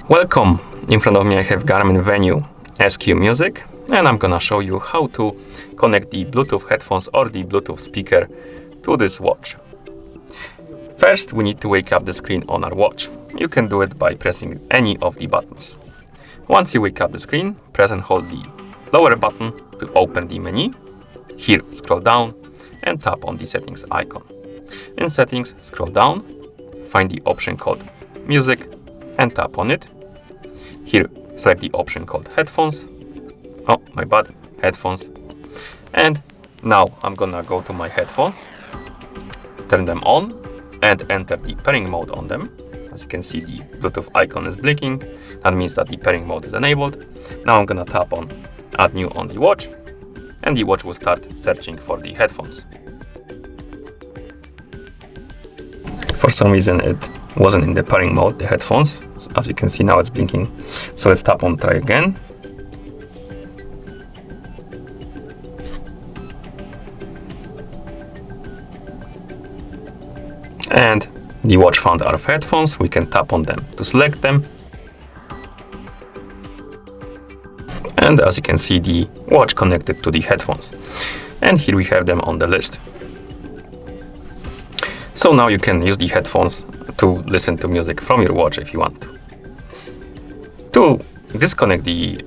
Welcome! In front of me I have GARMIN Venu Sq music, and I'm gonna show you how to connect the Bluetooth headphones or the Bluetooth speaker to this watch. First, we need to wake up the screen on our watch. You can do it by pressing any of the buttons. Once you wake up the screen, press and hold the lower button to open the menu. Here, scroll down and tap on the settings icon. In settings, scroll down, find the option called music and tap on it. Here, select the option called headphones. Oh, my bad, headphones. And now I'm gonna go to my headphones, turn them on and enter the pairing mode on them. As you can see, the Bluetooth icon is blinking. That means that the pairing mode is enabled. Now I'm gonna tap on add new on the watch, and the watch will start searching for the headphones. For some reason it wasn't in the pairing mode, the headphones. As you can see, now it's blinking. So let's tap on try again. And the watch found our headphones. We can tap on them to select them. And as you can see, the watch connected to the headphones. And here we have them on the list. So now you can use the headphones to listen to music from your watch if you want to. To disconnect the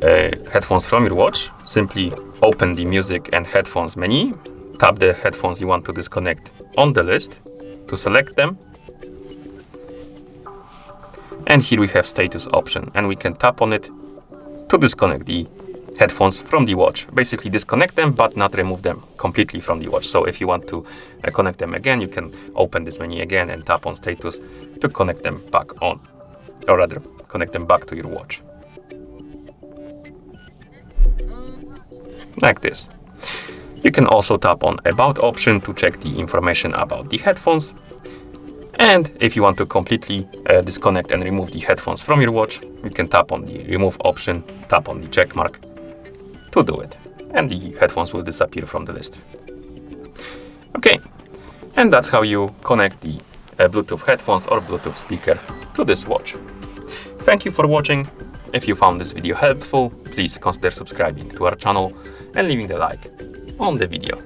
headphones from your watch, simply open the music and headphones menu, tap the headphones you want to disconnect on the list to select them. And here we have status option, and we can tap on it to disconnect the headphones from the watch. Basically disconnect them but not remove them completely from the watch. So if you want to connect them again, you can open this menu again and tap on status to connect them back on, or rather connect them back to your watch. Like this. You can also tap on about option to check the information about the headphones. And if you want to completely disconnect and remove the headphones from your watch, you can tap on the remove option, tap on the check mark to do it, and the headphones will disappear from the list. Okay, and that's how you connect the Bluetooth headphones or Bluetooth speaker to this watch. Thank you for watching. If you found this video helpful, please consider subscribing to our channel and leaving a like on the video.